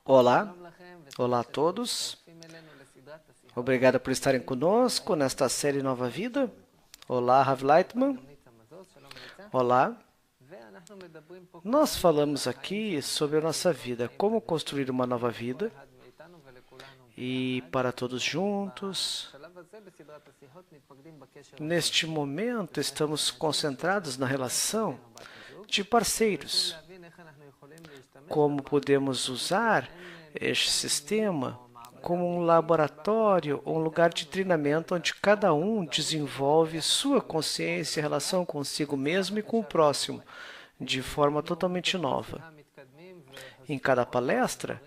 Olá, olá a todos. Obrigado por estarem conosco nesta série Nova Vida. Olá, Rav Leitman. Olá. Nós falamos aqui sobre a nossa vida, como construir uma nova vida e para todos juntos. Neste momento, estamos concentrados na relação de parceiros. Como podemos usar este sistema como um laboratório ou um lugar de treinamento onde cada um desenvolve sua consciência em relação consigo mesmo e com o próximo, de forma totalmente nova. Em cada palestra,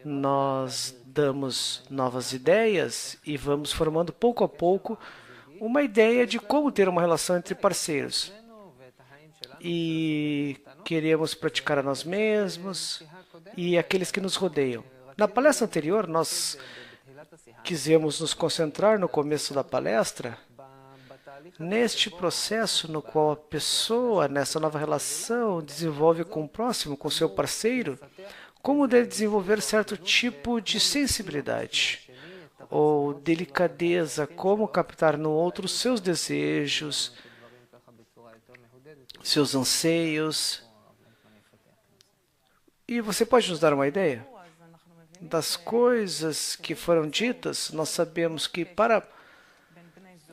nós damos novas ideias e vamos formando pouco a pouco uma ideia de como ter uma relação entre parceiros. E queremos praticar a nós mesmos e aqueles que nos rodeiam. Na palestra anterior, nós quisemos nos concentrar no começo da palestra neste processo no qual a pessoa, nessa nova relação, desenvolve com o próximo, com seu parceiro, como deve desenvolver certo tipo de sensibilidade ou delicadeza, como captar no outro seus desejos, seus anseios. E você pode nos dar uma ideia? Das coisas que foram ditas, nós sabemos que para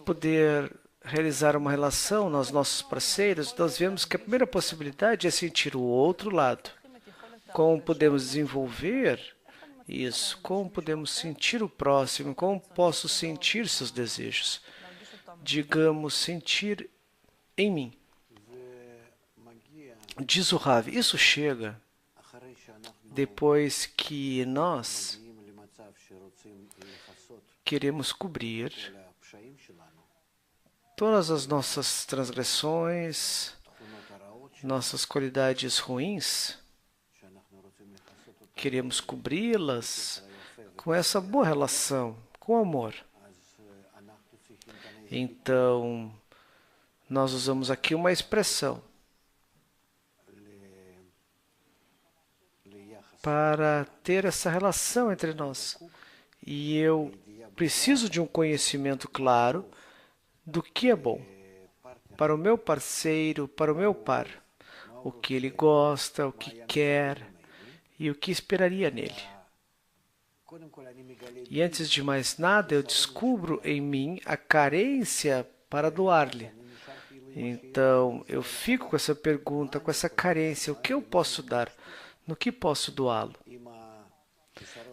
poder realizar uma relação nos nossos parceiros, nós vemos que a primeira possibilidade é sentir o outro lado. Como podemos desenvolver isso? Como podemos sentir o próximo? Como posso sentir seus desejos? Digamos, sentir em mim. Diz o Rav, isso chega depois que nós queremos cobrir todas as nossas transgressões, nossas qualidades ruins, queremos cobri-las com essa boa relação, com amor. Então, nós usamos aqui uma expressão para ter essa relação entre nós. E eu preciso de um conhecimento claro do que é bom para o meu parceiro, para o meu par, o que ele gosta, o que quer e o que esperaria nele. E antes de mais nada, eu descubro em mim a carência para doar-lhe. Então, eu fico com essa pergunta, com essa carência, o que eu posso dar? No que posso doá-lo?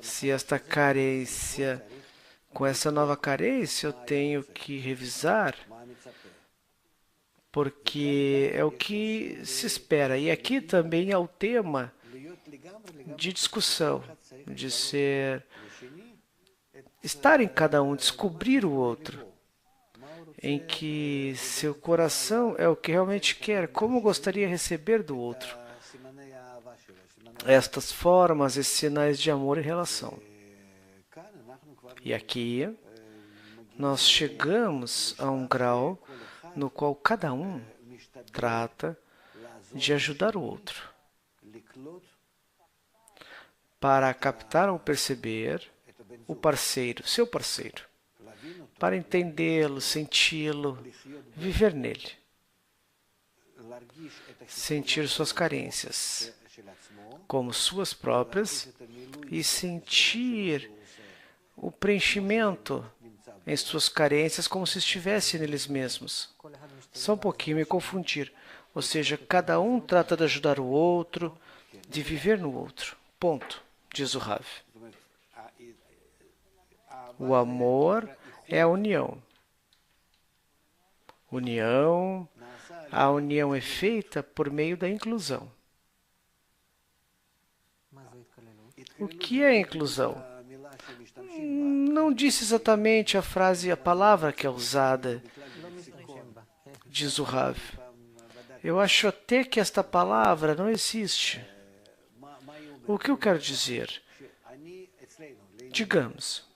Se esta carência, com essa nova carência, eu tenho que revisar, porque é o que se espera. E aqui também é o tema de discussão, de estar em cada um, descobrir o outro, em que seu coração é o que realmente quer, como gostaria de receber do outro estas formas, esses sinais de amor e relação. E aqui nós chegamos a um grau no qual cada um trata de ajudar o outro para captar ou perceber o parceiro, seu parceiro, para entendê-lo, senti-lo, viver nele, sentir suas carências como suas próprias e sentir o preenchimento em suas carências como se estivesse neles mesmos. Só um pouquinho me confundir. Ou seja, cada um trata de ajudar o outro, de viver no outro. Ponto, diz o Rav. O amor é a união. A união é feita por meio da inclusão. O que é inclusão? Não disse exatamente a frase, a palavra que é usada, diz o Rav. Eu acho até que esta palavra não existe. O que eu quero dizer? Digamos,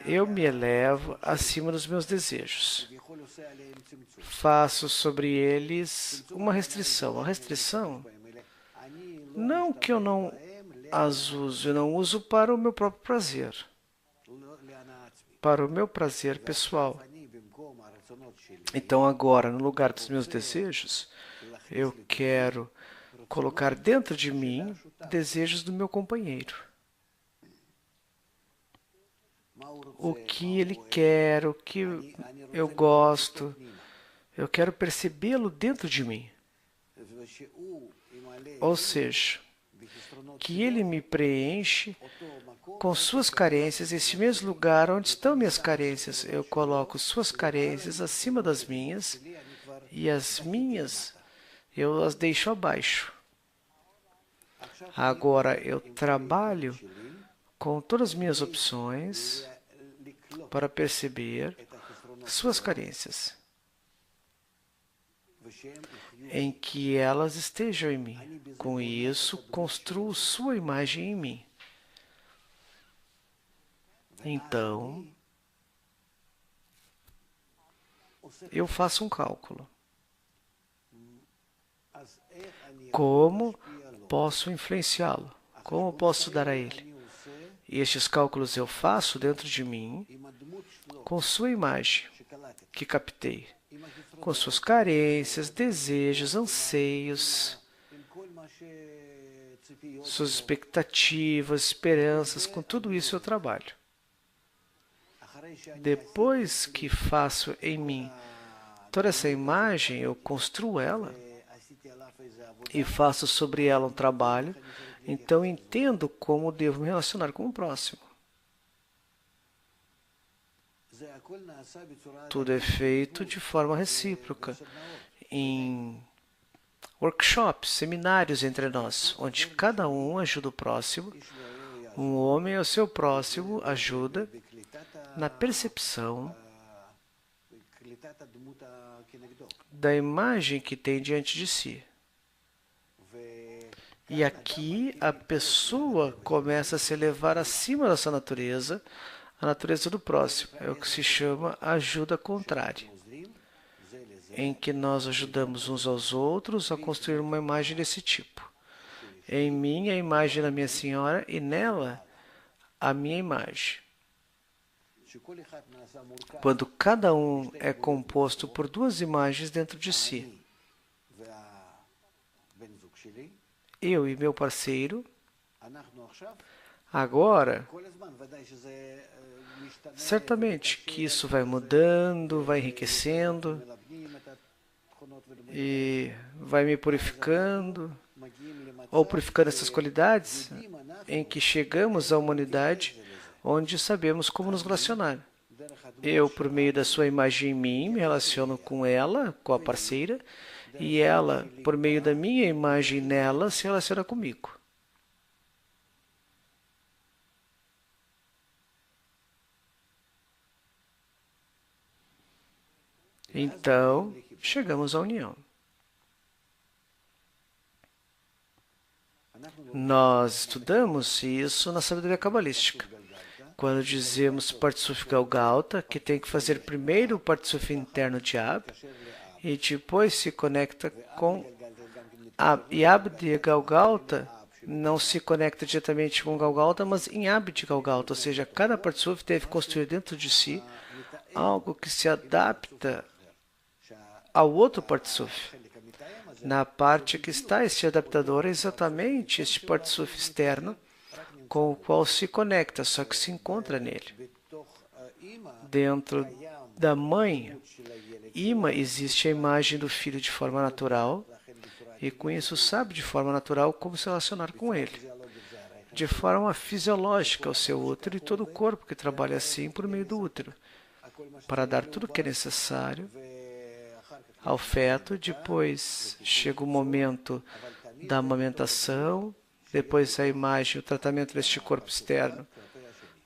eu me elevo acima dos meus desejos. Faço sobre eles uma restrição. A restrição, não que eu não as uso, eu não uso para o meu próprio prazer, para o meu prazer pessoal. Então agora, no lugar dos meus desejos, eu quero colocar dentro de mim desejos do meu companheiro. O que ele quer, o que eu gosto, eu quero percebê-lo dentro de mim. Ou seja, que ele me preenche com suas carências, esse mesmo lugar onde estão minhas carências. Eu coloco suas carências acima das minhas e as minhas eu as deixo abaixo. Agora eu trabalho com todas as minhas opções para perceber suas carências, em que elas estejam em mim. Com isso, construo sua imagem em mim. Então, eu faço um cálculo. Como posso influenciá-lo? Como posso dar a ele? E estes cálculos eu faço dentro de mim com sua imagem que captei, com suas carências, desejos, anseios, suas expectativas, esperanças, com tudo isso eu trabalho. Depois que faço em mim toda essa imagem, eu construo ela e faço sobre ela um trabalho, então entendo como devo me relacionar com o próximo. Tudo é feito de forma recíproca, em workshops, seminários entre nós, onde cada um ajuda o próximo, um homem ao seu próximo ajuda na percepção da imagem que tem diante de si. E aqui a pessoa começa a se elevar acima da sua natureza, a natureza do próximo. É o que se chama ajuda contrária, em que nós ajudamos uns aos outros a construir uma imagem desse tipo. Em mim, a imagem da minha senhora, e nela, a minha imagem. Quando cada um é composto por duas imagens dentro de si, eu e meu parceiro, agora, certamente que isso vai mudando, vai enriquecendo e vai me purificando, ou purificando essas qualidades, em que chegamos à humanidade onde sabemos como nos relacionar. Eu, por meio da sua imagem em mim, me relaciono com ela, com a parceira, e ela, por meio da minha imagem nela, se relaciona comigo. Então, chegamos à união. Nós estudamos isso na sabedoria cabalística. Quando dizemos Partsuf Galgalta, que tem que fazer primeiro o Partsuf interno de Ab, e depois se conecta com Ab. E Ab de Galgalta não se conecta diretamente com Galgalta, mas em Ab de Galgalta, ou seja, cada Partsuf deve construir dentro de si algo que se adapta ao outro Partsuf. Na parte que está este adaptador é exatamente este Partsuf externo com o qual se conecta, só que se encontra nele. Dentro da mãe, Ima, existe a imagem do filho de forma natural, e com isso sabe de forma natural como se relacionar com ele. De forma fisiológica, o seu útero e todo o corpo que trabalha assim por meio do útero, para dar tudo o que é necessário ao feto. Depois chega o momento da amamentação, depois a imagem, o tratamento deste corpo externo.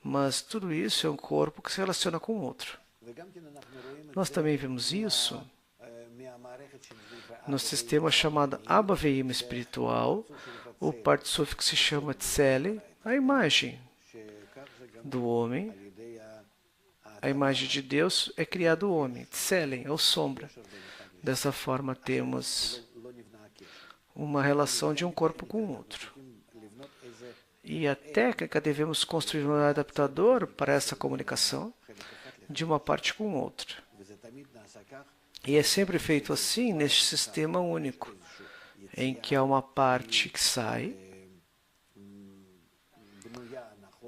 Mas tudo isso é um corpo que se relaciona com o outro. Nós também vemos isso no sistema chamado Abba Veima espiritual, o Partsuf que se chama Tsele, a imagem do homem. A imagem de Deus é criado o homem. Tselen, ou sombra. Dessa forma temos uma relação de um corpo com o outro. E a técnica, devemos construir um adaptador para essa comunicação de uma parte com outra. E é sempre feito assim neste sistema único, em que há uma parte que sai,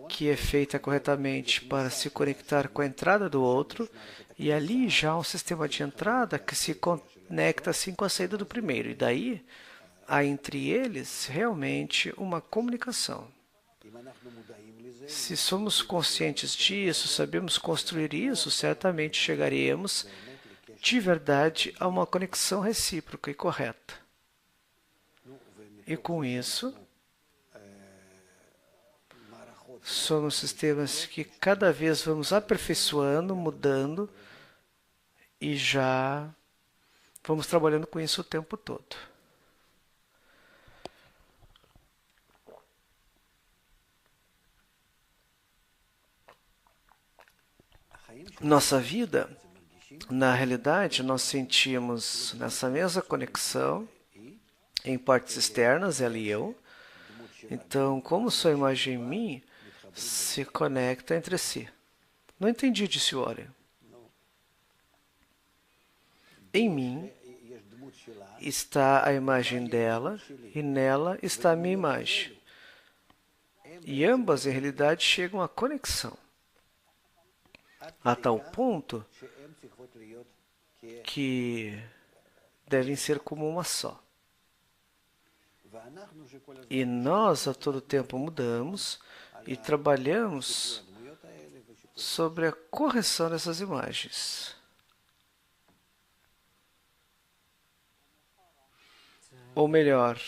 que é feita corretamente para se conectar com a entrada do outro, e ali já há um sistema de entrada que se conecta assim com a saída do primeiro. E daí há entre eles realmente uma comunicação. Se somos conscientes disso, sabemos construir isso, certamente chegaremos de verdade a uma conexão recíproca e correta. E com isso, somos sistemas que cada vez vamos aperfeiçoando, mudando e já vamos trabalhando com isso o tempo todo. Nossa vida, na realidade, nós sentimos nessa mesma conexão em partes externas, ela e eu. Então, como sua imagem em mim se conecta entre si. Não entendi, disse o Warren. Em mim está a imagem dela e nela está a minha imagem. E ambas, em realidade, chegam à conexão. A tal ponto que devem ser como uma só. E nós, a todo tempo, mudamos e trabalhamos sobre a correção dessas imagens. Ou melhor,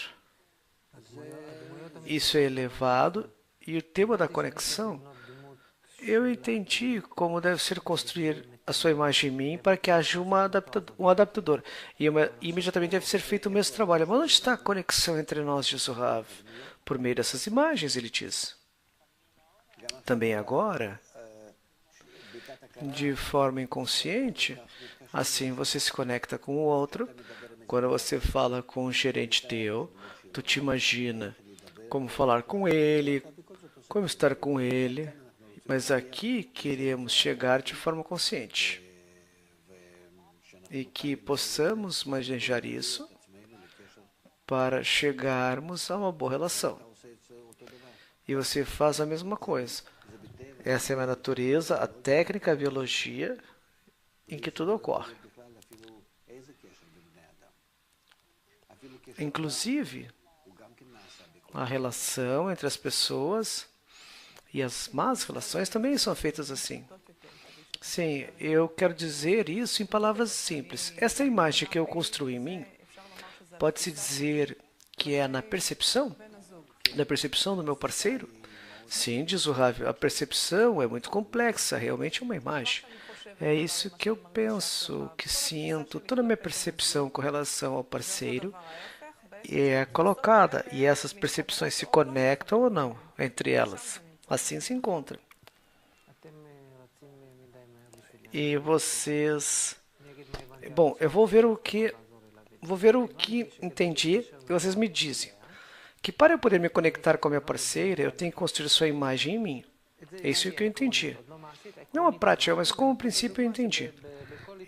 isso é elevado e o tema da conexão, eu entendi como deve ser construir a sua imagem em mim para que haja um adaptador. E imediatamente deve ser feito o mesmo trabalho. Mas onde está a conexão entre nós, diz o Rav? Por meio dessas imagens, ele diz. Também agora, de forma inconsciente, assim você se conecta com o outro. Quando você fala com um gerente teu, tu te imagina como falar com ele, como estar com ele. Mas aqui queremos chegar de forma consciente. E que possamos manejar isso para chegarmos a uma boa relação. E você faz a mesma coisa. Essa é a minha natureza, a técnica, a biologia, em que tudo ocorre. Inclusive, a relação entre as pessoas e as más relações também são feitas assim. Sim, eu quero dizer isso em palavras simples. Essa imagem que eu construí em mim, pode-se dizer que é na percepção? Da percepção do meu parceiro? Sim, diz o Rav, a percepção é muito complexa, realmente é uma imagem. É isso que eu penso, que sinto, toda a minha percepção com relação ao parceiro é colocada, e essas percepções se conectam ou não entre elas. Assim se encontra. E vocês... Bom, eu vou ver o que entendi e vocês me dizem. Que para eu poder me conectar com a minha parceira, eu tenho que construir sua imagem em mim. É isso que eu entendi. Não a prática, mas como princípio eu entendi.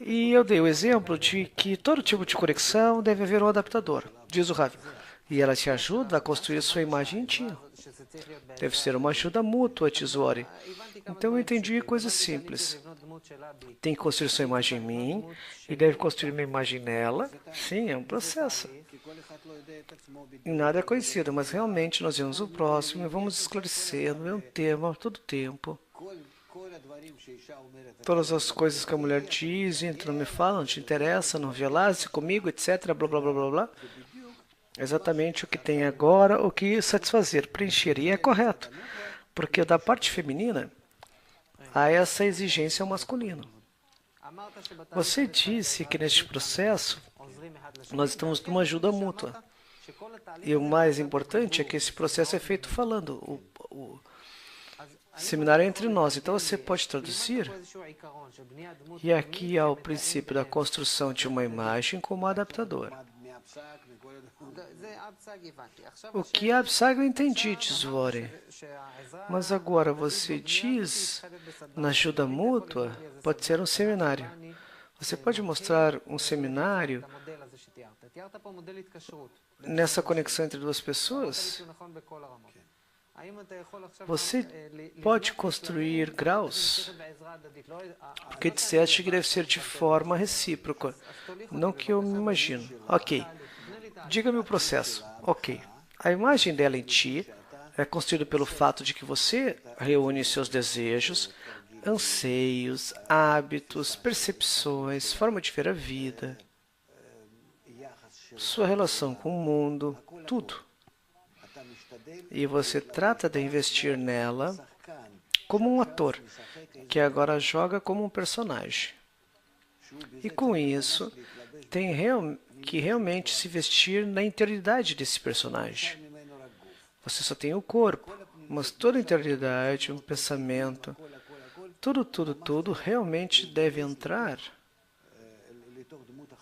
E eu dei o exemplo de que todo tipo de conexão deve haver um adaptador, diz o Rav. E ela te ajuda a construir sua imagem em ti. Deve ser uma ajuda mútua, diz o Warren. Então eu entendi coisas simples. Tem que construir sua imagem em mim e deve construir minha imagem nela. Sim, é um processo. E nada é conhecido, mas realmente nós vemos o próximo e vamos esclarecendo, é um tema todo tempo. Todas as coisas que a mulher diz, não me fala, não te interessa, não violasse comigo, etc, blá blá blá blá blá. Exatamente o que tem agora, o que satisfazer, preencher. E é correto, porque da parte feminina há essa exigência ao masculino. Você disse que neste processo nós estamos numa ajuda mútua. E o mais importante é que esse processo é feito falando. O seminário é entre nós. Então você pode traduzir. E aqui há o princípio da construção de uma imagem como adaptador. O que é Absag eu entendi, diz Warren. Mas agora você diz, na ajuda mútua, pode ser um seminário. Você pode mostrar um seminário nessa conexão entre duas pessoas? Você pode construir graus, porque disseste que deve ser de forma recíproca, não que eu me imagino. Ok, diga-me o processo. Ok, a imagem dela em ti é construída pelo fato de que você reúne seus desejos, anseios, hábitos, percepções, forma de ver a vida, sua relação com o mundo, tudo. E você trata de investir nela como um ator, que agora joga como um personagem. E com isso, tem que realmente se vestir na interioridade desse personagem. Você só tem o corpo, mas toda a interioridade, um pensamento, tudo realmente deve entrar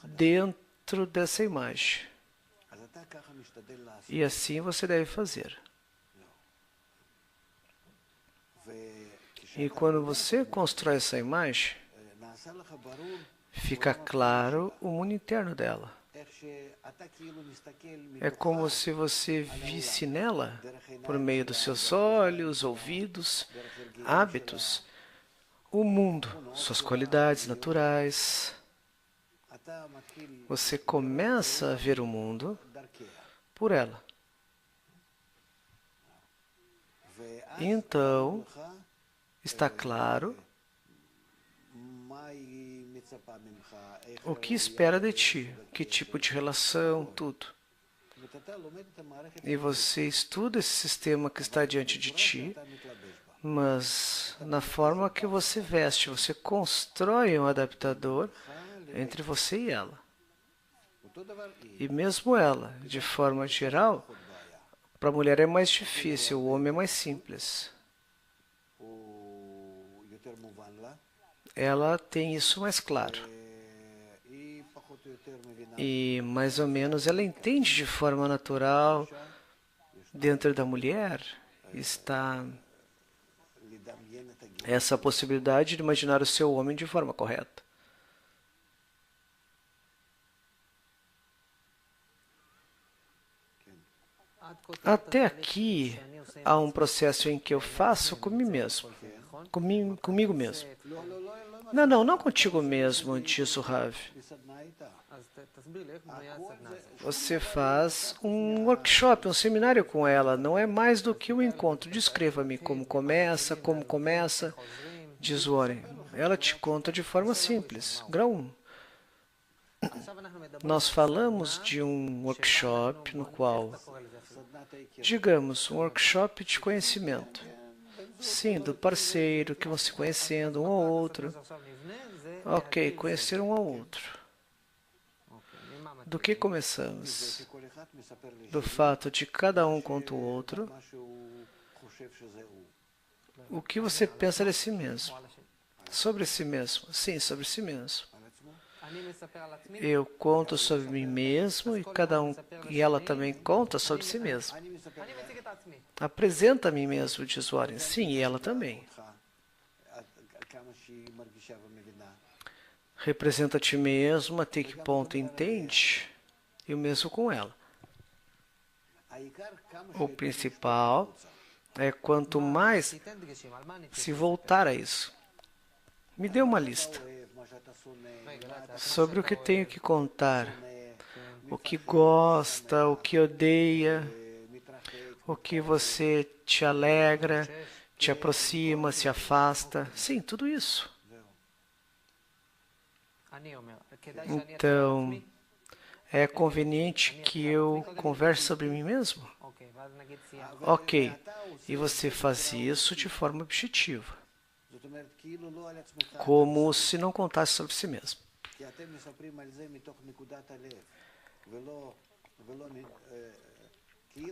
dentro dessa imagem. E assim você deve fazer. E quando você constrói essa imagem, fica claro o mundo interno dela. É como se você visse nela, por meio dos seus olhos, ouvidos, hábitos, o mundo, suas qualidades naturais. Você começa a ver o mundo por ela. Então, está claro o que espera de ti, que tipo de relação, tudo. E você estuda esse sistema que está diante de ti, mas na forma que você veste, você constrói um adaptador entre você e ela. E mesmo ela, de forma geral, para a mulher é mais difícil, o homem é mais simples. Ela tem isso mais claro. E mais ou menos ela entende de forma natural, dentro da mulher, está essa possibilidade de imaginar o seu homem de forma correta. Até aqui, há um processo em que eu faço comigo mesmo. Comigo mesmo. Não contigo mesmo, disse o Rav. Você faz um workshop, um seminário com ela. Não é mais do que um encontro. Descreva-me como começa, diz Warren. Ela te conta de forma simples. Grau 1. Nós falamos de um workshop no qual, digamos, um workshop de conhecimento. Sim, do parceiro, que vão se conhecendo um ao outro. Ok, conhecer um ao outro. Do que começamos? Do fato de cada um contra o outro. O que você pensa de si mesmo? Sobre si mesmo? Sim, sobre si mesmo. Eu conto sobre mim mesmo e ela também conta sobre si mesma. Apresenta a mim mesmo, diz Warren. Sim, e ela também. Representa a ti mesmo, até que ponto entende, e o mesmo com ela. O principal é quanto mais se voltar a isso. Me dê uma lista sobre o que tenho que contar, o que gosta, o que odeia, o que você te alegra, te aproxima, se afasta. Sim, tudo isso. Então, é conveniente que eu converse sobre mim mesmo? Ok, e você faz isso de forma objetiva, como se não contasse sobre si mesmo.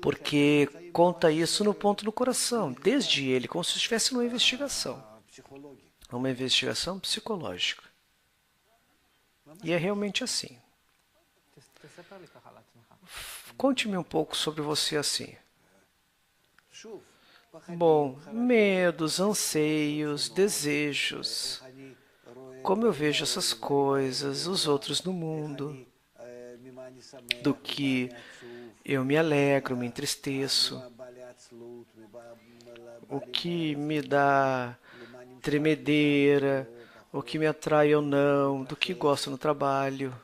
Porque conta isso no ponto do coração, desde ele, como se estivesse numa investigação. Uma investigação psicológica. E é realmente assim. Conte-me um pouco sobre você assim. Bom, medos, anseios, desejos. Como eu vejo essas coisas, os outros no mundo, do que eu me alegro, me entristeço, o que me dá tremedeira, o que me atrai ou não, do que gosto no trabalho.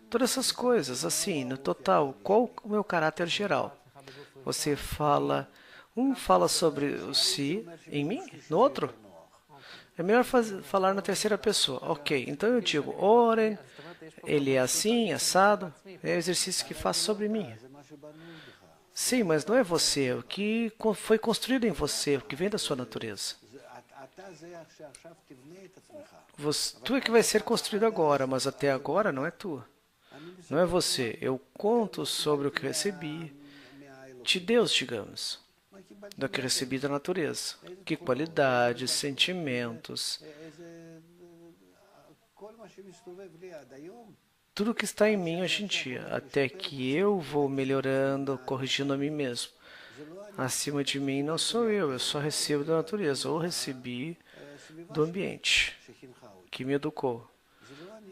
Todas essas coisas, assim, no total, qual o meu caráter geral? Você fala, um fala sobre o si em mim, no outro? É melhor falar na terceira pessoa. Ok, então eu digo, Oren, ele é assim, assado, é o exercício que faço sobre mim. Sim, mas não é você, o que foi construído em você, o que vem da sua natureza. Tu é que vai ser construído agora, mas até agora não é tu. Não é você. Eu conto sobre o que recebi de Deus, digamos, do que recebi da natureza. Que qualidades, sentimentos, tudo que está em mim hoje em dia, até que eu vou melhorando, corrigindo a mim mesmo. Acima de mim não sou eu só recebo da natureza, ou recebi do ambiente que me educou.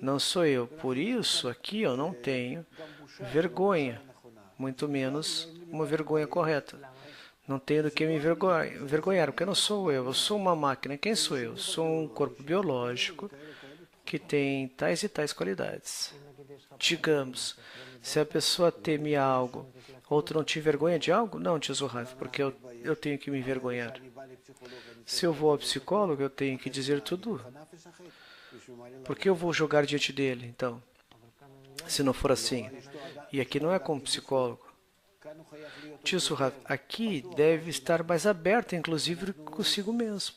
Não sou eu. Por isso, aqui eu não tenho vergonha, muito menos uma vergonha correta. Não tenho do que me envergonhar, porque eu não sou eu sou uma máquina. Quem sou eu? Sou um corpo biológico que tem tais e tais qualidades. Digamos, se a pessoa teme algo, outro não te vergonha de algo? Não, diz o Rav, porque eu tenho que me envergonhar. Se eu vou ao psicólogo, eu tenho que dizer tudo. Por que eu vou jogar diante dele, então? Se não for assim. E aqui não é como psicólogo. Diz o Rav, aqui deve estar mais aberto, inclusive consigo mesmo.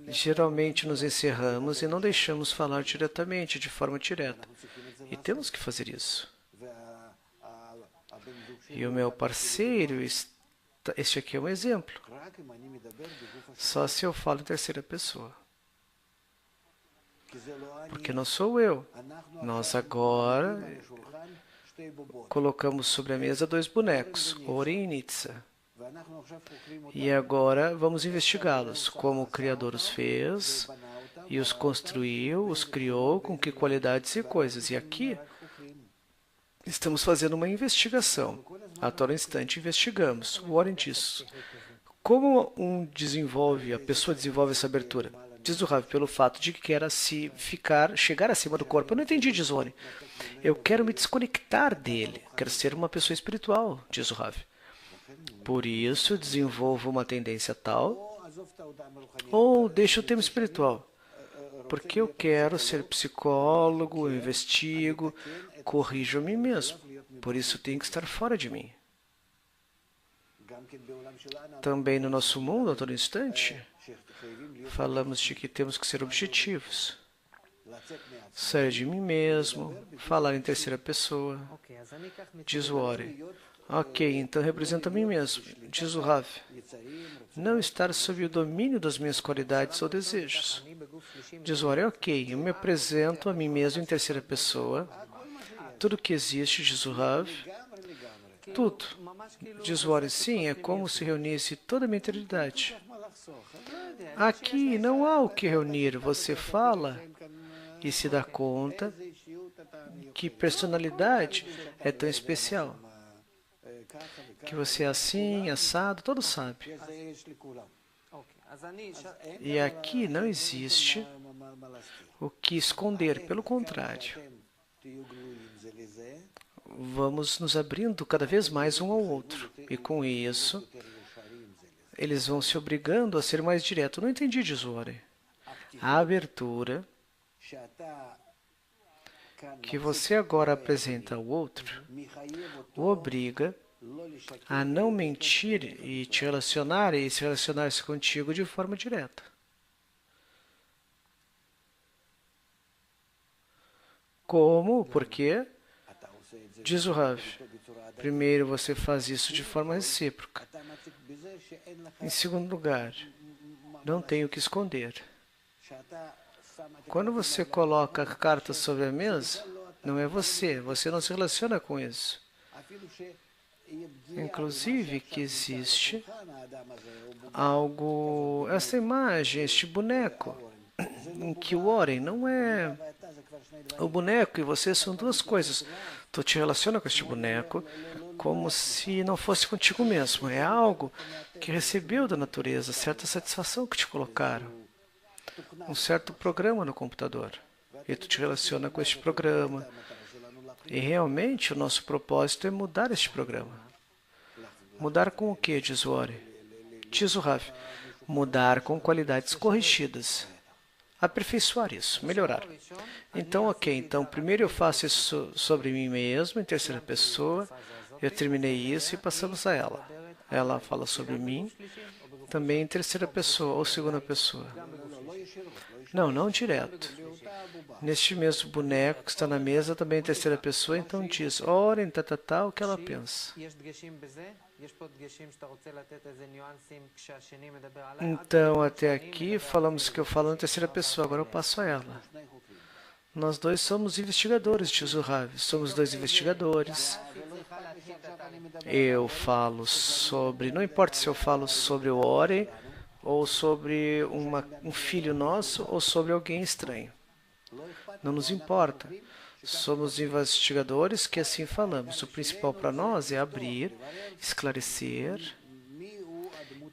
Geralmente nos encerramos e não deixamos falar diretamente, de forma direta. E temos que fazer isso. E o meu parceiro, este aqui é um exemplo. Só se eu falo em terceira pessoa. Porque não sou eu. Nós agora colocamos sobre a mesa dois bonecos, Oren e Nitsa. E agora vamos investigá-los, como o Criador os fez, e os construiu, os criou, com que qualidades e coisas. E aqui estamos fazendo uma investigação. A todo instante investigamos. O Oren diz, como a pessoa desenvolve essa abertura? Diz o Rav, pelo fato de que quer chegar acima do corpo. Eu não entendi, diz o Oren. Eu quero me desconectar dele. Quero ser uma pessoa espiritual, diz o Rav. Por isso, desenvolvo uma tendência tal, ou deixo o tema espiritual, porque eu quero ser psicólogo, eu investigo, corrijo a mim mesmo. Por isso, tenho que estar fora de mim. Também no nosso mundo, a todo instante, falamos de que temos que ser objetivos. Sair de mim mesmo, falar em terceira pessoa. Diz o Ori. Ok, então representa a mim mesmo. Diz o Rav. Não estar sob o domínio das minhas qualidades ou desejos. Diz o Ori. Ok, eu me apresento a mim mesmo em terceira pessoa. Tudo que existe, diz o Rav. Tudo. Diz o Ori. Sim, é como se reunisse toda a minha eternidade. Aqui não há o que reunir. Você fala e se dá conta que personalidade é tão especial. Que você é assim, assado, todos sabem. E aqui não existe o que esconder, pelo contrário. Vamos nos abrindo cada vez mais um ao outro. E com isso, eles vão se obrigando a ser mais direto. Não entendi, diz o Ori. A abertura que você agora apresenta ao outro o obriga a não mentir e te relacionar e se relacionar-se contigo de forma direta. Como? Por quê? Diz o Rav. Primeiro, você faz isso de forma recíproca. Em segundo lugar, não tem o que esconder. Quando você coloca a carta sobre a mesa, Não é você. Você não se relaciona com isso. Inclusive que existe algo, essa imagem, este boneco, em que o Warren não é o boneco e você são duas coisas. Tu te relaciona com este boneco como se não fosse contigo mesmo. É algo que recebeu da natureza, certa satisfação que te colocaram, um certo programa no computador. E tu te relaciona com este programa. E realmente o nosso propósito é mudar este programa. Mudar com o que, diz o Warren? Diz o Rav. Mudar com qualidades corrigidas. Aperfeiçoar isso, melhorar. Então, ok. Então, primeiro eu faço isso sobre mim mesmo, em terceira pessoa. Eu terminei isso e passamos a ela. Ela fala sobre mim, também em terceira pessoa ou segunda pessoa. Não, não direto. Neste mesmo boneco que está na mesa, também em terceira pessoa, então diz, ora, em tal, o que ela pensa. Então, até aqui, falamos que eu falo em terceira pessoa, agora eu passo a ela. Nós dois somos investigadores, diz o Rav. Somos dois investigadores. Eu falo sobre, não importa se eu falo sobre o Ore, ou sobre um filho nosso, ou sobre alguém estranho. Não nos importa. Somos investigadores que assim falamos. O principal para nós é abrir, esclarecer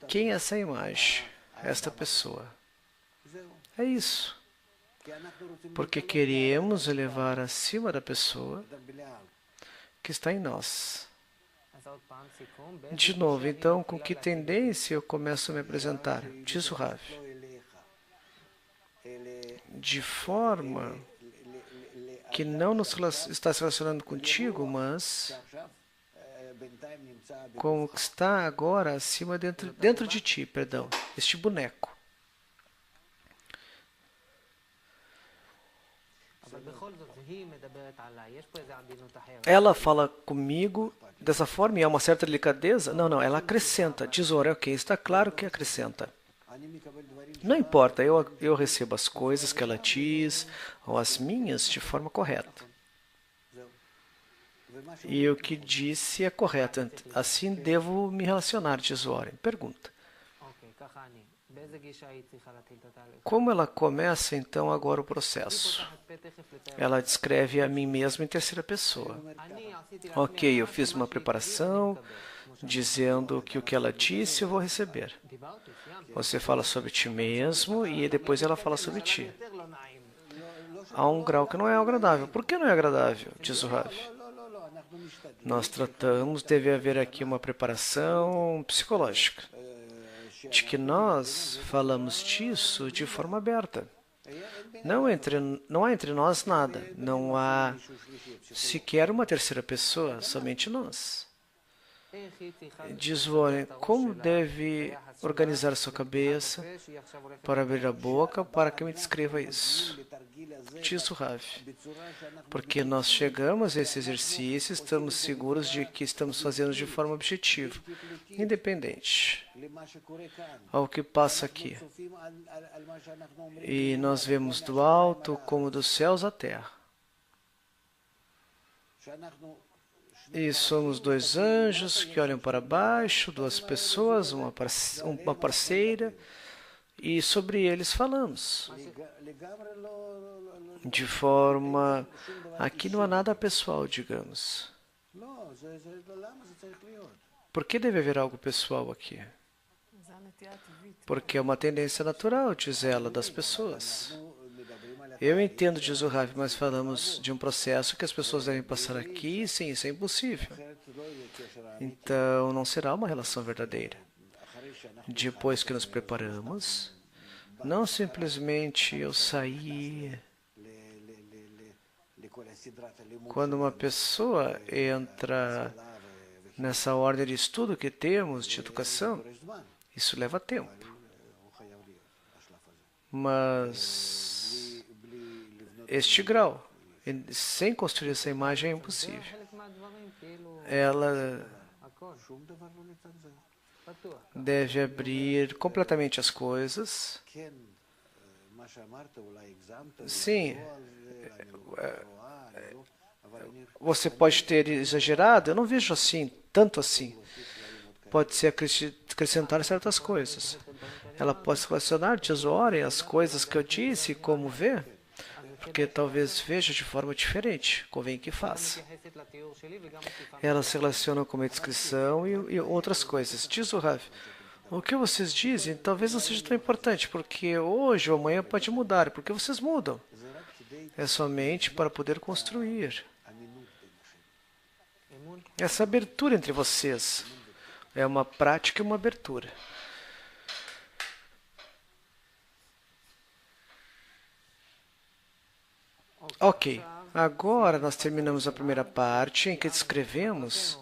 quem é essa imagem, esta pessoa. É isso. Porque queremos elevar acima da pessoa que está em nós. De novo, então, com que tendência eu começo a me apresentar? Diz o Rav. De forma que não está se relacionando contigo, mas com o que está agora acima dentro de ti, perdão, este boneco. Ela fala comigo dessa forma e há uma certa delicadeza? Não, ela acrescenta. Diz, ora, ok, está claro que acrescenta. Não importa, eu recebo as coisas que ela diz, ou as minhas, de forma correta. E o que disse é correto. Assim devo me relacionar, diz Warren. Pergunta. Como ela começa, então, agora o processo? Ela descreve a mim mesma em terceira pessoa. Ok, eu fiz uma preparação, dizendo que o que ela disse eu vou receber. Você fala sobre ti mesmo e depois ela fala sobre ti. Há um grau que não é agradável. Por que não é agradável? Diz o Rav. Nós tratamos, deve haver aqui uma preparação psicológica, de que nós falamos disso de forma aberta. Não há entre nós nada. Não há sequer uma terceira pessoa, somente nós. Diz Warren, como deve organizar sua cabeça para abrir a boca para que me descreva isso? Diz o Rav. Porque nós chegamos a esse exercício, estamos seguros de que estamos fazendo de forma objetiva, independente ao que passa aqui. E nós vemos do alto como dos céus à terra. E somos dois anjos que olham para baixo, duas pessoas, uma parceira, e sobre eles falamos. De forma... Aqui não há nada pessoal, digamos. Por que deve haver algo pessoal aqui? Porque é uma tendência natural, diz ela, das pessoas. Eu entendo, diz o Rav, mas falamos de um processo que as pessoas devem passar aqui, e sim, isso é impossível. Então, não será uma relação verdadeira. Depois que nos preparamos, não simplesmente eu sair. Quando uma pessoa entra nessa ordem de estudo que temos, de educação, isso leva tempo. Mas este grau, sem construir essa imagem, é impossível. Ela deve abrir completamente as coisas Sim, você pode ter exagerado, eu não vejo assim, tanto assim. Pode ser acrescentar certas coisas. Ela pode se relacionar, tesoure as coisas que eu disse, como vê, porque talvez veja de forma diferente, convém que faça. Ela se relaciona com a descrição e outras coisas. Diz o Rav, o que vocês dizem talvez não seja tão importante, porque hoje ou amanhã pode mudar, porque vocês mudam. É somente para poder construir essa abertura entre vocês. É uma prática e uma abertura. Ok, agora nós terminamos a primeira parte em que descrevemos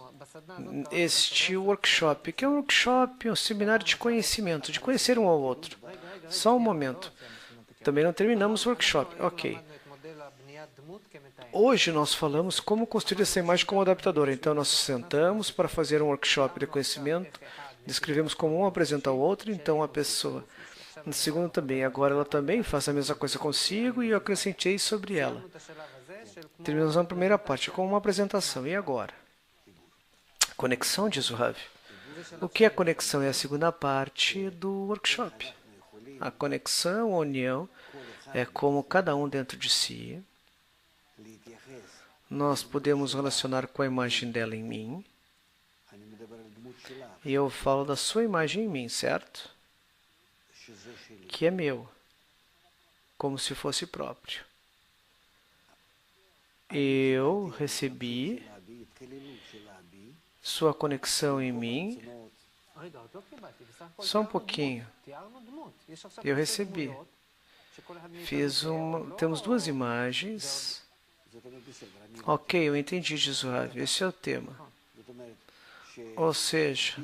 este workshop, que é um workshop, um seminário de conhecimento, de conhecer um ao outro. Só um momento. Também não terminamos o workshop. Ok. Hoje nós falamos como construir essa imagem como adaptadora. Então nós sentamos para fazer um workshop de conhecimento, descrevemos como um apresenta ao outro, então a pessoa. No segundo também, agora ela também faz a mesma coisa consigo e eu acrescentei sobre ela. Terminamos a primeira parte com uma apresentação. E agora? Conexão, diz o Rav. O que é conexão? É a segunda parte do workshop. A conexão, a união, é como cada um dentro de si. Nós podemos relacionar com a imagem dela em mim. E eu falo da sua imagem em mim, certo? Que é meu, como se fosse próprio. Eu recebi sua conexão em mim. Só um pouquinho. Eu recebi. Temos duas imagens. Ok, eu entendi, diz o Rav. Esse é o tema. Ou seja,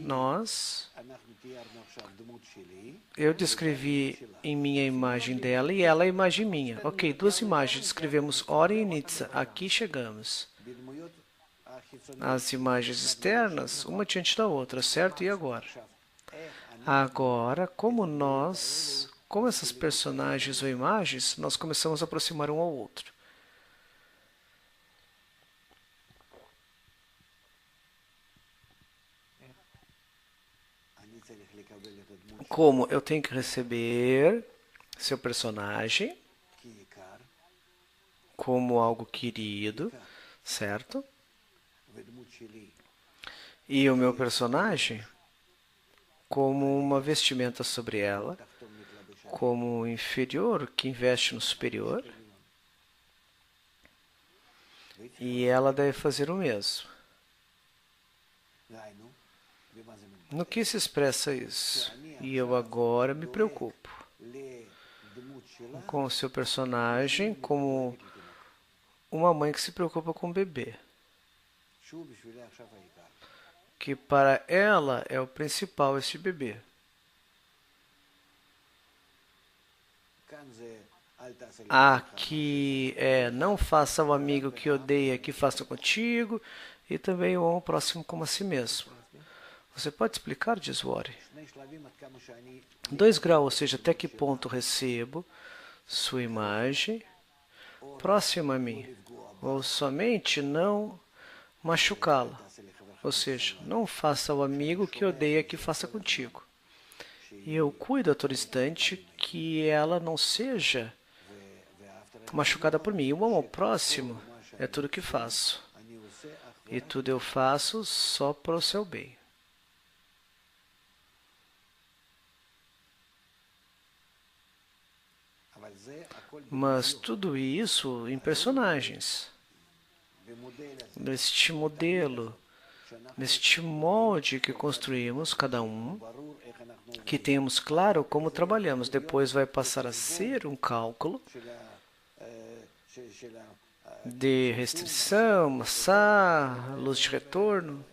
eu descrevi em minha imagem dela e ela a imagem minha. Ok, duas imagens. Descrevemos Ori e Nitsa. Aqui chegamos. As imagens externas, uma diante da outra, certo? E agora? Agora, como essas personagens ou imagens, nós começamos a aproximar um ao outro. Como eu tenho que receber seu personagem como algo querido, certo? E o meu personagem como uma vestimenta sobre ela, como inferior que investe no superior. E ela deve fazer o mesmo. No que se expressa isso? E eu agora me preocupo com o seu personagem como uma mãe que se preocupa com o bebê. Que para ela é o principal esse bebê. Aqui não faça o amigo que odeia que faça contigo, e também o próximo como a si mesmo. Você pode explicar, diz Ori? 2 graus, ou seja, até que ponto recebo sua imagem próxima a mim, ou somente não machucá-la. Ou seja, não faça o amigo que odeia que faça contigo. E eu cuido a todo instante que ela não seja machucada por mim. E o amor próximo é tudo que faço. E tudo eu faço só para o seu bem. Mas tudo isso em personagens. Neste modelo, neste molde que construímos, cada um, que temos claro como trabalhamos. Depois vai passar a ser um cálculo de restrição, massá, luz de retorno.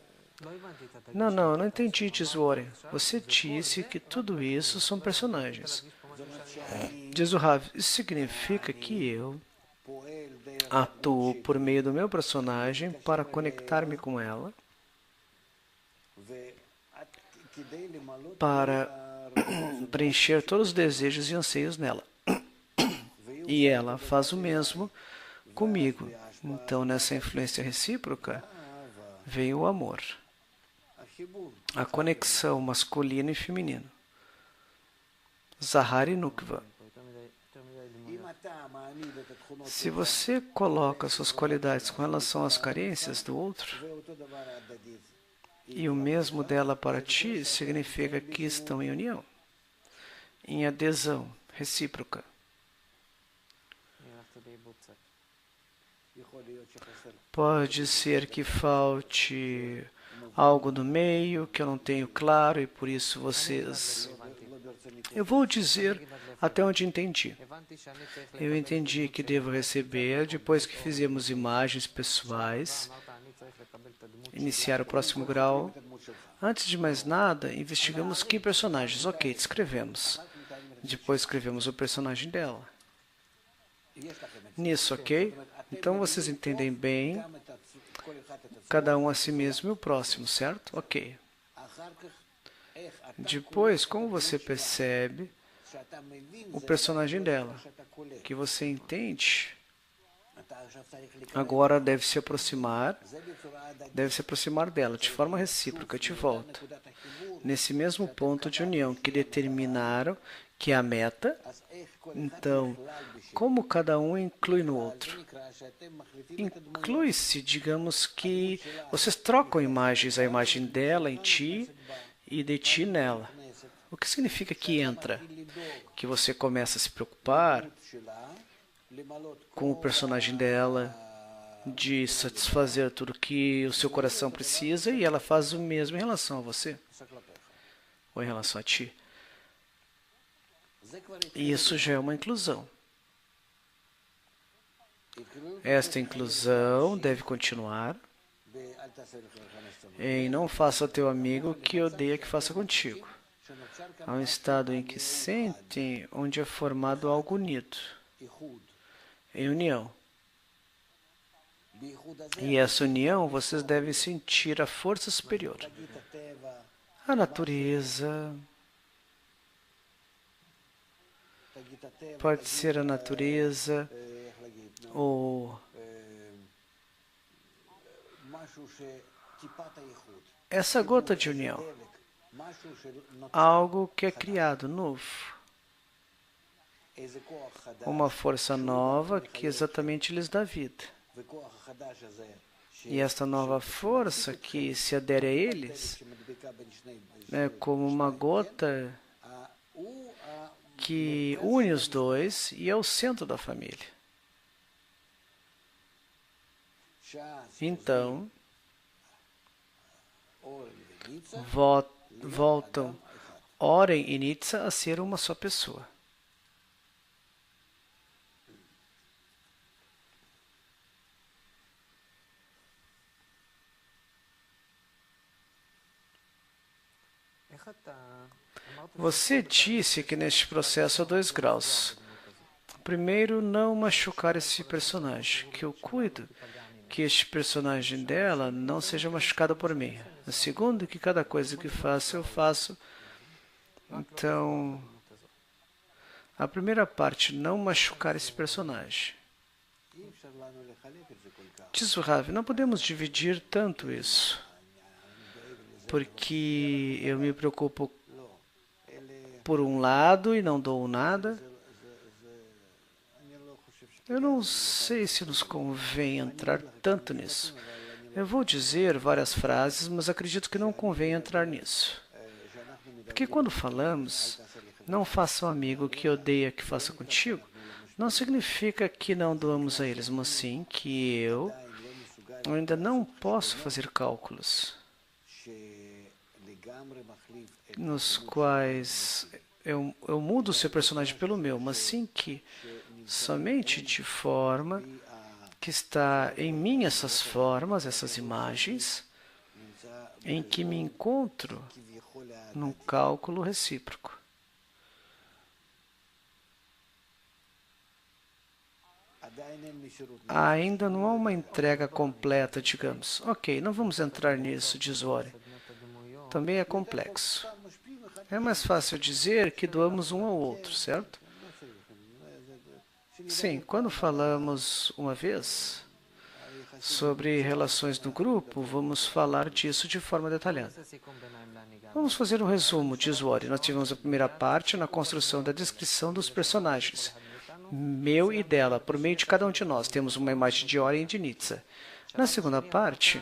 Não, eu não entendi, diz Warren. Você disse que tudo isso são personagens. Diz o Rav, isso significa que eu atuo por meio do meu personagem para conectar-me com ela, para preencher todos os desejos e anseios nela. E ela faz o mesmo comigo. Então, nessa influência recíproca, veio o amor, a conexão masculino e feminino. Zahar e Nukva. Se você coloca suas qualidades com relação às carências do outro, e o mesmo dela para ti, significa que estão em união, em adesão recíproca. Pode ser que falte algo no meio que eu não tenho claro e por isso vocês... Eu vou dizer até onde entendi. Eu entendi que devo receber depois que fizemos imagens pessoais, iniciar o próximo grau. Antes de mais nada, investigamos que personagens. Ok, descrevemos. Depois escrevemos o personagem dela. Nisso, ok? Então vocês entendem bem cada um a si mesmo e o próximo, certo? Ok. Depois, como você percebe o personagem dela, que você entende, agora deve se aproximar dela de forma recíproca, de volta, nesse mesmo ponto de união que determinaram que é a meta. Então, como cada um inclui no outro? Inclui-se, digamos que vocês trocam imagens, a imagem dela em ti e de ti nela. O que significa que entra? Que você começa a se preocupar com o personagem dela, de satisfazer tudo que o seu coração precisa, e ela faz o mesmo em relação a você, ou em relação a ti. E isso já é uma inclusão. Esta inclusão deve continuar em não faça ao teu amigo o que odeia que faça contigo. Há um estado em que sente, onde é formado algo unido, em união. E essa união vocês devem sentir a força superior, a natureza. Pode ser a natureza ou essa gota de união, algo que é criado novo, uma força nova que exatamente lhes dá vida. E esta nova força que se adere a eles é como uma gota que une os dois e é o centro da família. Então, voltam Oren e Nitsa a ser uma só pessoa. Você disse que neste processo há 2 graus. Primeiro, não machucar esse personagem, que eu cuido que este personagem dela não seja machucado por mim. O segundo, que cada coisa que faço, eu faço. Então, a primeira parte, não machucar esse personagem. Diz o Rav, não podemos dividir tanto isso, porque eu me preocupo por um lado e não dou nada. Eu não sei se nos convém entrar tanto nisso. Eu vou dizer várias frases, mas acredito que não convém entrar nisso. Porque quando falamos, não faça um amigo que odeia que faça contigo, não significa que não doamos a eles, mas sim que eu ainda não posso fazer cálculos nos quais eu mudo o seu personagem pelo meu, mas sim que somente de forma que está em mim essas formas, essas imagens, em que me encontro num cálculo recíproco. Ainda não há uma entrega completa, digamos. Ok, não vamos entrar nisso, diz Oren. Também é complexo. É mais fácil dizer que doamos um ao outro, certo? Sim, quando falamos uma vez sobre relações do grupo, vamos falar disso de forma detalhada. Vamos fazer um resumo, diz Wori. Nós tivemos a primeira parte na construção da descrição dos personagens, meu e dela, por meio de cada um de nós. Temos uma imagem de Ori e de Nitsa. Na segunda parte,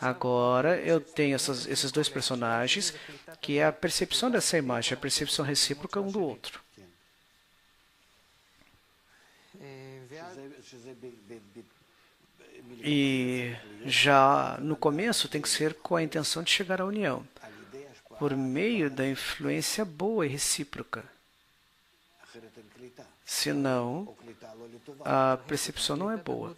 agora eu tenho esses dois personagens, que é a percepção dessa imagem, a percepção recíproca um do outro. E já no começo tem que ser com a intenção de chegar à união, por meio da influência boa e recíproca. Senão, a percepção não é boa.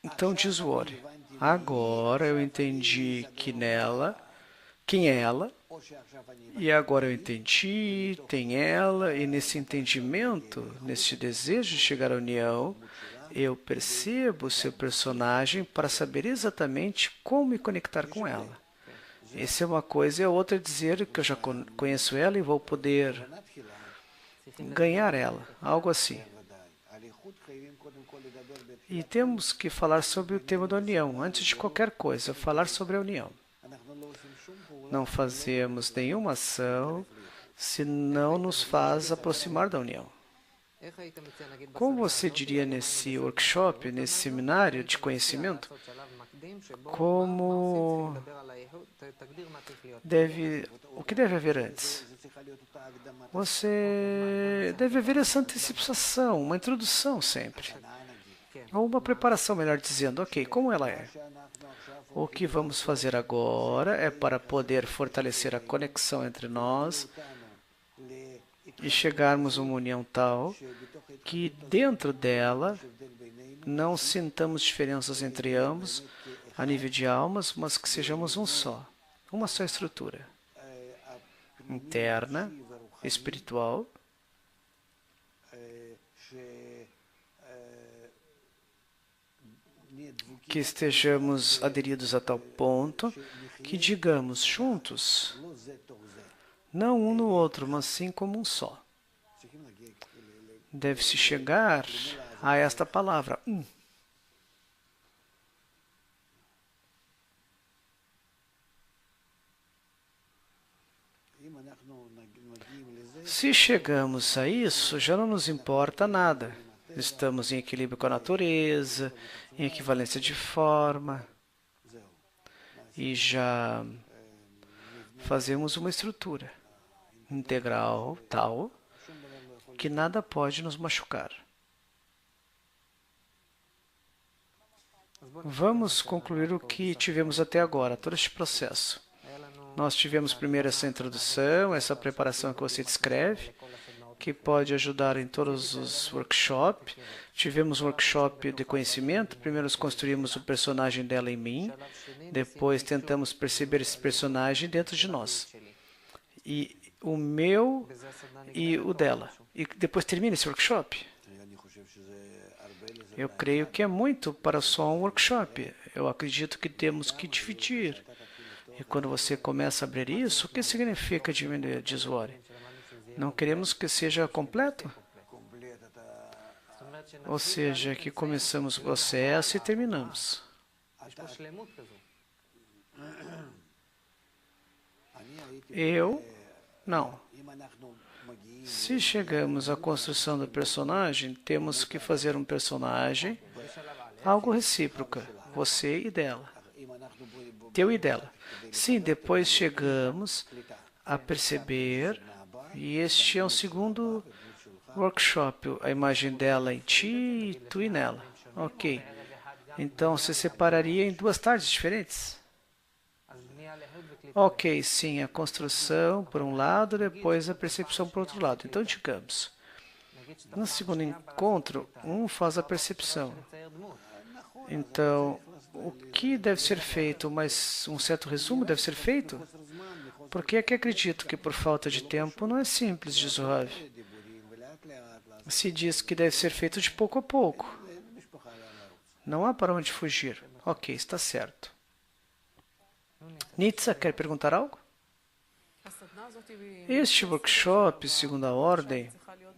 Então diz Wori, agora eu entendi quem é ela, e agora eu entendi, tem ela, e nesse entendimento, nesse desejo de chegar à união, eu percebo o seu personagem para saber exatamente como me conectar com ela. Essa é uma coisa, e a outra é dizer que eu já conheço ela e vou poder ganhar ela, algo assim. E temos que falar sobre o tema da união, antes de qualquer coisa, falar sobre a união. Não fazemos nenhuma ação se não nos faz aproximar da união. Como você diria nesse workshop, nesse seminário de conhecimento, o que deve haver antes? Você deve haver essa antecipação, uma introdução sempre. Ou uma preparação, melhor dizendo, ok, como ela é? O que vamos fazer agora é para poder fortalecer a conexão entre nós e chegarmos a uma união tal que dentro dela não sintamos diferenças entre ambos a nível de almas, mas que sejamos um só, uma só estrutura interna, espiritual, que estejamos aderidos a tal ponto que digamos juntos, não um no outro, mas sim como um só. Deve-se chegar a esta palavra, um. Se chegamos a isso, já não nos importa nada. Estamos em equilíbrio com a natureza, em equivalência de forma, e já fazemos uma estrutura integral tal que nada pode nos machucar. Vamos concluir o que tivemos até agora, todo este processo. Nós tivemos primeiro essa introdução, essa preparação que você descreve, que pode ajudar em todos os workshops. Tivemos um workshop de conhecimento. Primeiro nós construímos o personagem dela em mim. Depois tentamos perceber esse personagem dentro de nós. E o meu e o dela. E depois termina esse workshop. Eu creio que é muito para só um workshop. Eu acredito que temos que dividir. E quando você começa a abrir isso, o que significa diminuir, diz Wori? Não queremos que seja completo? Ou seja, que começamos o processo e terminamos. Não. Se chegamos à construção do personagem, temos que fazer um personagem, algo recíproca, você e dela. Teu e dela. Sim, depois chegamos a perceber, e este é um segundo workshop, a imagem dela em ti e tu e nela. Ok. Então, você separaria em duas tardes diferentes? Ok, sim, a construção por um lado, depois a percepção por outro lado. Então, digamos, no segundo encontro, um faz a percepção. Então, o que deve ser feito, mas um certo resumo deve ser feito? Porque é que acredito que por falta de tempo não é simples, diz o Rav. Se diz que deve ser feito de pouco a pouco. Não há para onde fugir. Ok, está certo. Nitsa, quer perguntar algo? Este workshop, segundo a ordem,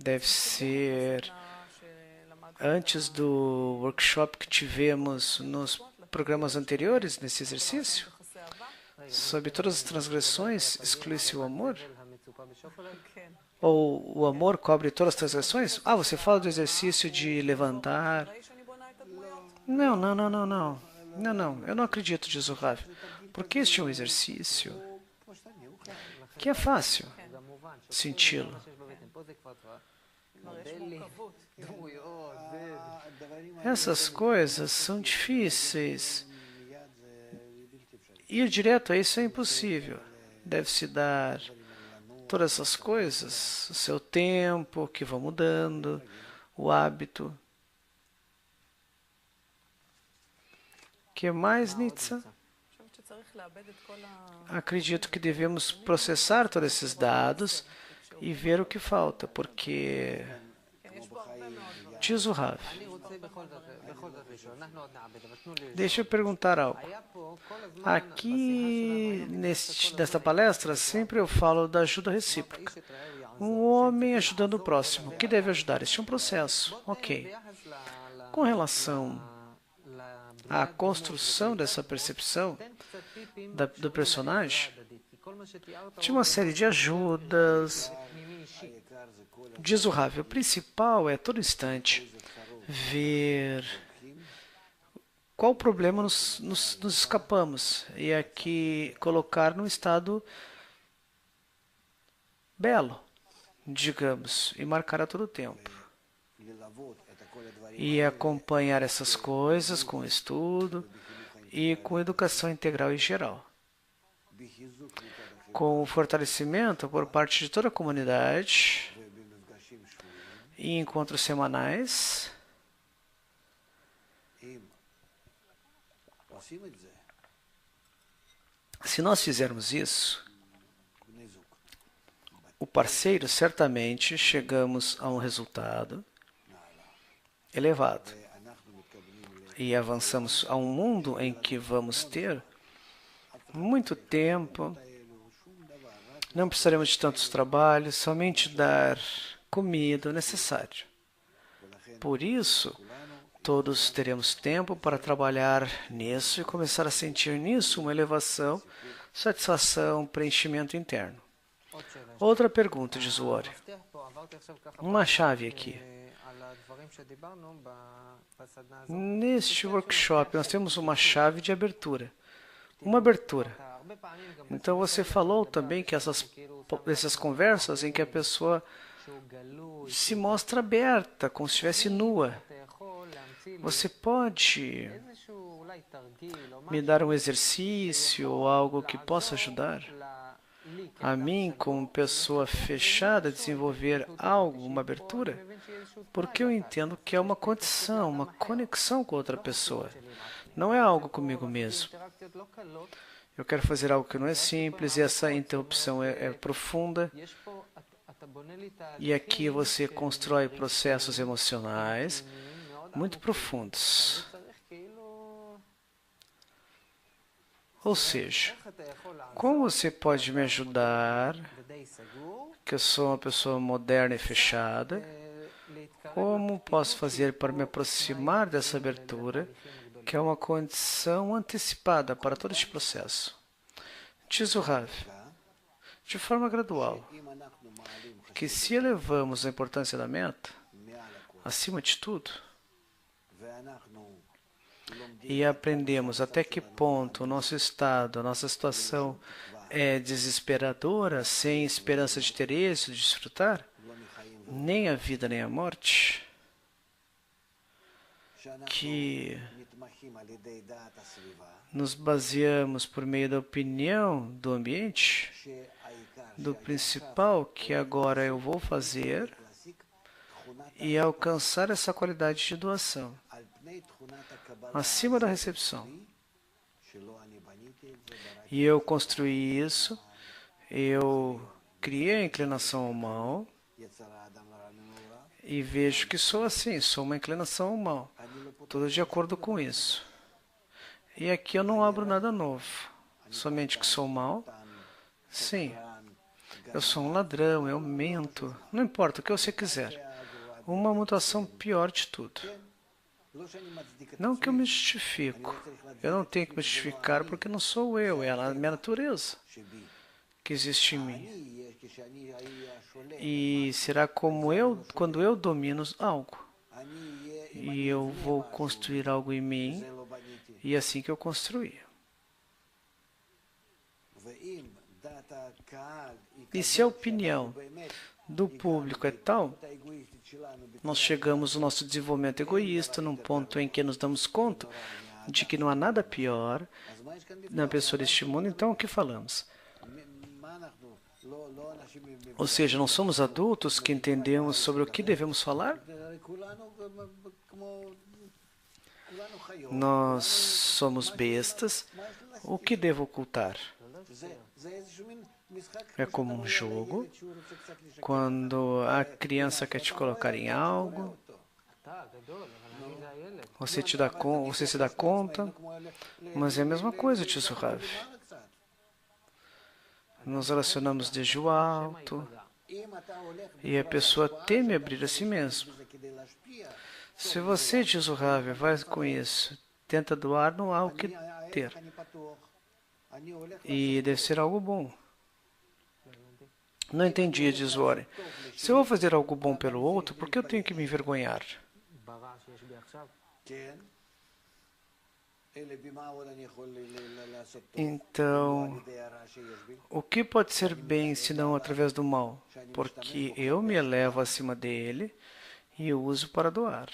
Deve ser antes do workshop que tivemos nos programas anteriores, nesse exercício. Sobre todas as transgressões, exclui-se o amor? Ou o amor cobre todas as transgressões? Ah, você fala do exercício de levantar. Não, não, não, não, não. Não, não, eu não acredito, diz o Rav. Porque este é um exercício que é fácil senti-lo. Essas coisas são difíceis. Ir direto a isso é impossível. Deve-se dar todas essas coisas, o seu tempo, que vão mudando, o hábito. Que mais, Nitsa? Acredito que devemos processar todos esses dados e ver o que falta, porque diz o Rav. Deixa eu perguntar algo. Aqui, nesta palestra, sempre eu falo da ajuda recíproca. Um homem ajudando o próximo. O que deve ajudar? Este é um processo. Ok. Com relação à construção dessa percepção do personagem, tinha uma série de ajudas. Diz o Rav, o principal é, a todo instante, ver qual problema nos escapamos e aqui colocar num estado belo, digamos, e marcar a todo tempo. E acompanhar essas coisas com estudo e com educação integral e geral. Com o fortalecimento por parte de toda a comunidade e encontros semanais. Se nós fizermos isso, o parceiro certamente chegamos a um resultado elevado. E avançamos a um mundo em que vamos ter muito tempo, não precisaremos de tantos trabalhos, somente dar comida o necessário. Por isso, todos teremos tempo para trabalhar nisso e começar a sentir nisso uma elevação, satisfação, preenchimento interno. Outra pergunta, diz o Ori. Uma chave aqui. Neste workshop, nós temos uma chave de abertura. Uma abertura. Então, você falou também que essas conversas em que a pessoa se mostra aberta, como se estivesse nua. Você pode me dar um exercício ou algo que possa ajudar a mim, como pessoa fechada, a desenvolver algo, uma abertura? Porque eu entendo que é uma condição, uma conexão com outra pessoa. Não é algo comigo mesmo. Eu quero fazer algo que não é simples e essa interrupção é profunda. E aqui você constrói processos emocionais muito profundos. Ou seja, como você pode me ajudar, que eu sou uma pessoa moderna e fechada, como posso fazer para me aproximar dessa abertura, que é uma condição antecipada para todo este processo? Diz o Rav, de forma gradual, que se elevamos a importância da meta, acima de tudo, e aprendemos até que ponto o nosso estado, a nossa situação é desesperadora, sem esperança de ter êxito, de desfrutar, nem a vida nem a morte, que nos baseamos por meio da opinião do ambiente, do principal que agora eu vou fazer e alcançar essa qualidade de doação, acima da recepção. E eu construí isso, eu criei a inclinação ao mal e vejo que sou assim, sou uma inclinação ao mal, tudo de acordo com isso. E aqui eu não abro nada novo, somente que sou mal, sim. eu sou um ladrão, eu mento, não importa o que você quiser. Uma mutação pior de tudo. Não que eu me justifico. Eu não tenho que me justificar porque não sou eu, é a minha natureza que existe em mim. E será como eu, quando eu domino algo. E eu vou construir algo em mim, e é assim que eu construí. E se a opinião do público é tal, nós chegamos no nosso desenvolvimento egoísta, num ponto em que nos damos conta de que não há nada pior na pessoa deste mundo, então o que falamos? Ou seja, não somos adultos que entendemos sobre o que devemos falar? Nós somos bestas. O que devo ocultar? É como um jogo. Quando a criança quer te colocar em algo, você se dá conta, mas é a mesma coisa, Tio Rav. Nos relacionamos desde o alto e a pessoa teme abrir a si mesma. Se você, diz o Rav, vai com isso, tenta doar, não há o que ter. E deve ser algo bom. Não entendi, diz o Warren. Se eu vou fazer algo bom pelo outro, por que eu tenho que me envergonhar? Então, o que pode ser bem se não através do mal? Porque eu me elevo acima dele e eu uso para doar.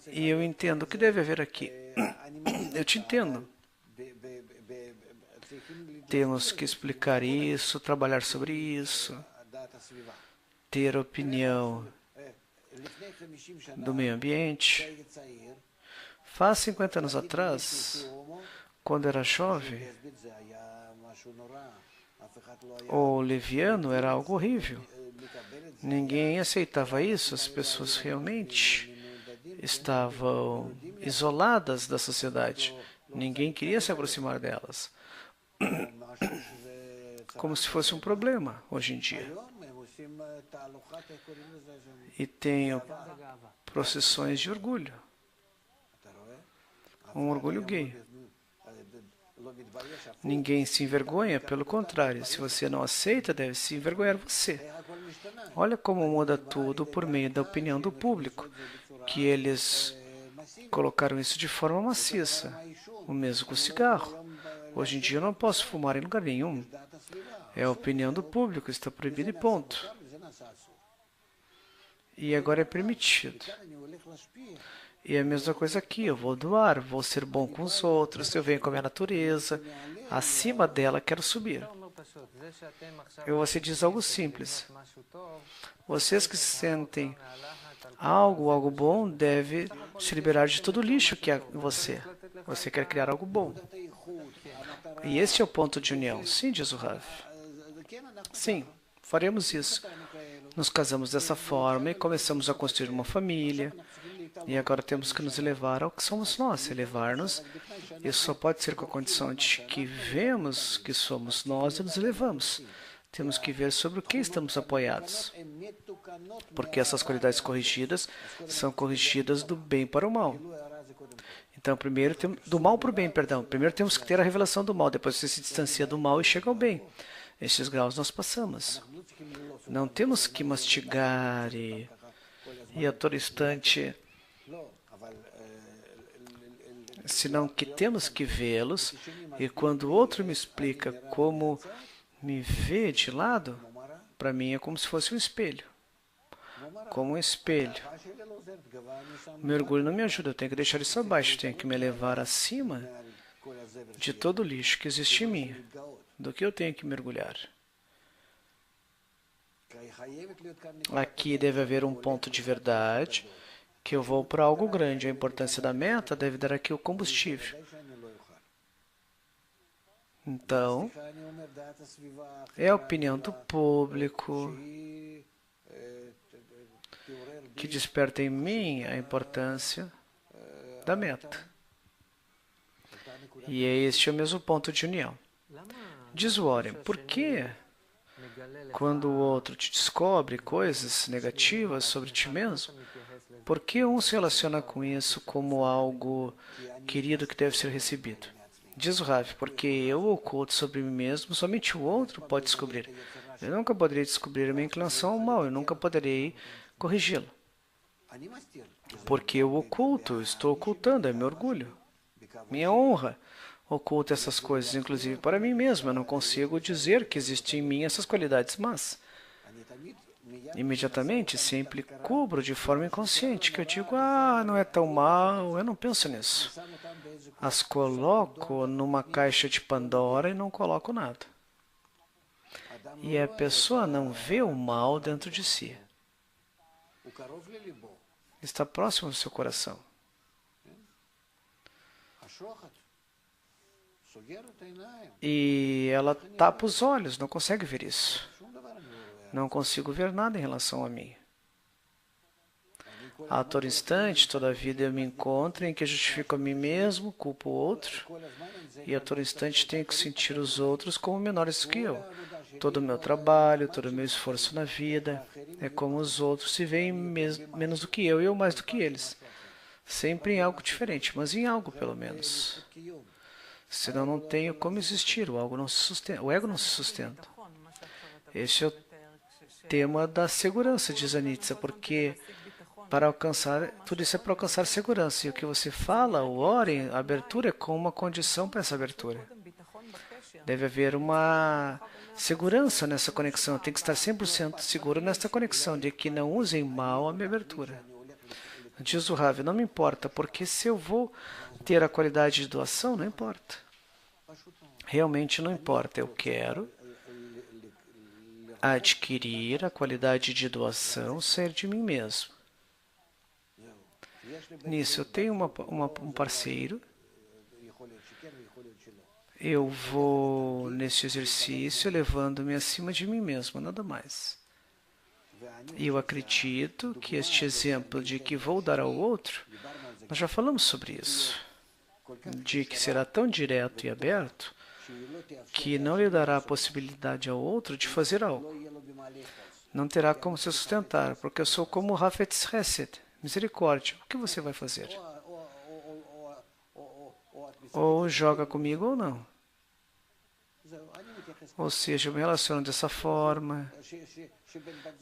E eu entendo o que deve haver aqui. Eu te entendo. Temos que explicar isso, trabalhar sobre isso, ter opinião do meio ambiente. Faz 50 anos atrás, quando era jovem, o leviano era algo horrível. Ninguém aceitava isso, as pessoas realmente estavam isoladas da sociedade. Ninguém queria se aproximar delas. Como se fosse um problema hoje em dia. E tenho procissões de orgulho. Um orgulho gay. Ninguém se envergonha, pelo contrário, se você não aceita, deve se envergonhar você. Olha como muda tudo por meio da opinião do público, que eles colocaram isso de forma maciça. O mesmo com o cigarro. Hoje em dia eu não posso fumar em lugar nenhum. É a opinião do público, está proibido e ponto. E agora é permitido. E é a mesma coisa aqui, eu vou doar, vou ser bom com os outros, eu venho com a minha natureza, acima dela quero subir. E você diz algo simples. Vocês que sentem algo bom, devem se liberar de todo o lixo que é você. Você quer criar algo bom. E este é o ponto de união. Sim, diz o Rav. Sim, faremos isso. Nos casamos dessa forma e começamos a construir uma família. E agora temos que nos elevar ao que somos nós, elevar-nos. Isso só pode ser com a condição de que vemos que somos nós e nos elevamos. Temos que ver sobre o que estamos apoiados. Porque essas qualidades corrigidas são corrigidas do bem para o mal. Então, primeiro, do mal para o bem, perdão. Primeiro temos que ter a revelação do mal, depois você se distancia do mal e chega ao bem. Estes graus nós passamos. Não temos que mastigar e a todo instante, senão que temos que vê-los, e quando o outro me explica como me vê de lado, para mim é como se fosse um espelho. Como um espelho. Meu orgulho não me ajuda, eu tenho que deixar isso abaixo, tenho que me elevar acima de todo o lixo que existe em mim, do que eu tenho que mergulhar. Aqui deve haver um ponto de verdade, que eu vou para algo grande. A importância da meta deve dar aqui o combustível. Então, é a opinião do público que desperta em mim a importância da meta. E este é o mesmo ponto de união. Diz o Warren, por que quando o outro te descobre coisas negativas sobre ti mesmo, por que um se relaciona com isso como algo querido que deve ser recebido? Diz o Rav, porque eu oculto sobre mim mesmo, somente o outro pode descobrir. Eu nunca poderei descobrir a minha inclinação ao mal, eu nunca poderei corrigi-la. Porque eu oculto, estou ocultando, é meu orgulho, minha honra. Oculto essas coisas, inclusive para mim mesmo. Eu não consigo dizer que existem em mim essas qualidades más. Imediatamente, sempre cubro de forma inconsciente, que eu digo, não é tão mal, eu não penso nisso. As coloco numa caixa de Pandora e não coloco nada. E a pessoa não vê o mal dentro de si. Está próximo do seu coração. E ela tapa os olhos, não consegue ver isso. Não consigo ver nada em relação a mim. A todo instante, toda a vida eu me encontro em que justifico a mim mesmo, culpo o outro, e a todo instante tenho que sentir os outros como menores do que eu. Todo o meu trabalho, todo o meu esforço na vida é como os outros se veem menos do que eu e eu mais do que eles. Sempre em algo diferente, mas em algo pelo menos. Senão não tenho como existir, o ego não se sustenta. Este é o tema da segurança, diz a Nietzsche, porque para alcançar, tudo isso é para alcançar segurança. E o que você fala, o Warren, a abertura é como uma condição para essa abertura. Deve haver uma segurança nessa conexão. Tem que estar 100% seguro nesta conexão, de que não usem mal a minha abertura. Diz o Rav, não me importa, porque se eu vou ter a qualidade de doação, não importa. Realmente não importa. Eu quero adquirir a qualidade de doação, ser de mim mesmo. Nisso, eu tenho um parceiro. Eu vou nesse exercício levando-me acima de mim mesmo, nada mais. E eu acredito que este exemplo de que vou dar ao outro, nós já falamos sobre isso, de que será tão direto e aberto que não lhe dará a possibilidade ao outro de fazer algo. Não terá como se sustentar, porque eu sou como Hafetz Hesed, misericórdia. O que você vai fazer? Ou joga comigo ou não. Ou seja, eu me relaciono dessa forma.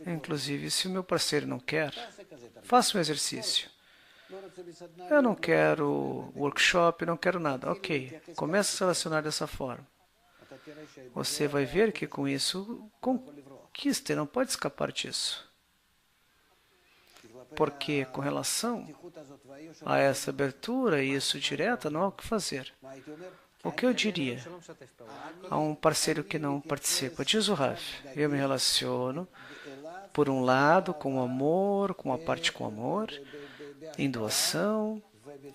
Inclusive, se o meu parceiro não quer, faça um exercício. Eu não quero workshop, não quero nada. Ok, comece a se relacionar dessa forma. Você vai ver que com isso conquista e não pode escapar disso. Porque com relação a essa abertura e isso direta, não há o que fazer. O que eu diria a um parceiro que não participa? Diz o Rav, eu me relaciono, por um lado, com amor, com uma parte com amor, em doação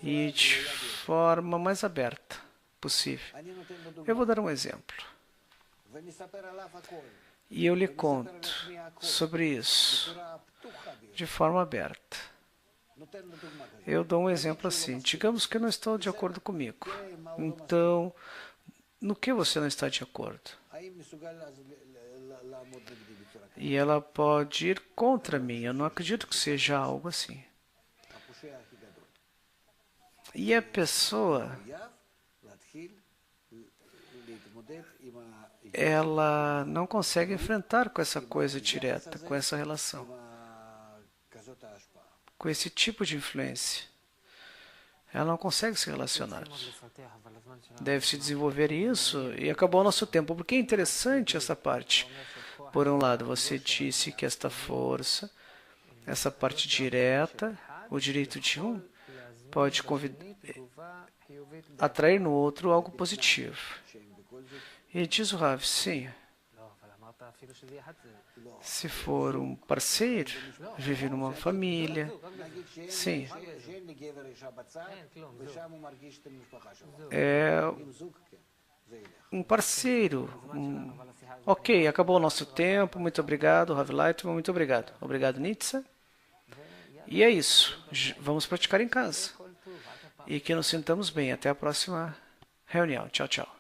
e de forma mais aberta possível. Eu vou dar um exemplo. E eu lhe conto sobre isso de forma aberta. Eu dou um exemplo assim. Digamos que eu não estou de acordo comigo. Então, no que você não está de acordo? E ela pode ir contra mim. Eu não acredito que seja algo assim. E a pessoa, ela não consegue enfrentar com essa coisa direta, com essa relação, com esse tipo de influência. Ela não consegue se relacionar. Deve-se desenvolver isso e acabou o nosso tempo. Porque é interessante essa parte. Por um lado, você disse que esta força, essa parte direta, o direito de um, pode atrair no outro algo positivo. E diz o Rav, sim. Se for um parceiro, vive numa família, sim. É um parceiro. Ok, acabou o nosso tempo. Muito obrigado, Rav Leitman. Muito obrigado. Obrigado, Nietzsche. E é isso. Vamos praticar em casa. E que nos sintamos bem. Até a próxima reunião. Tchau, tchau.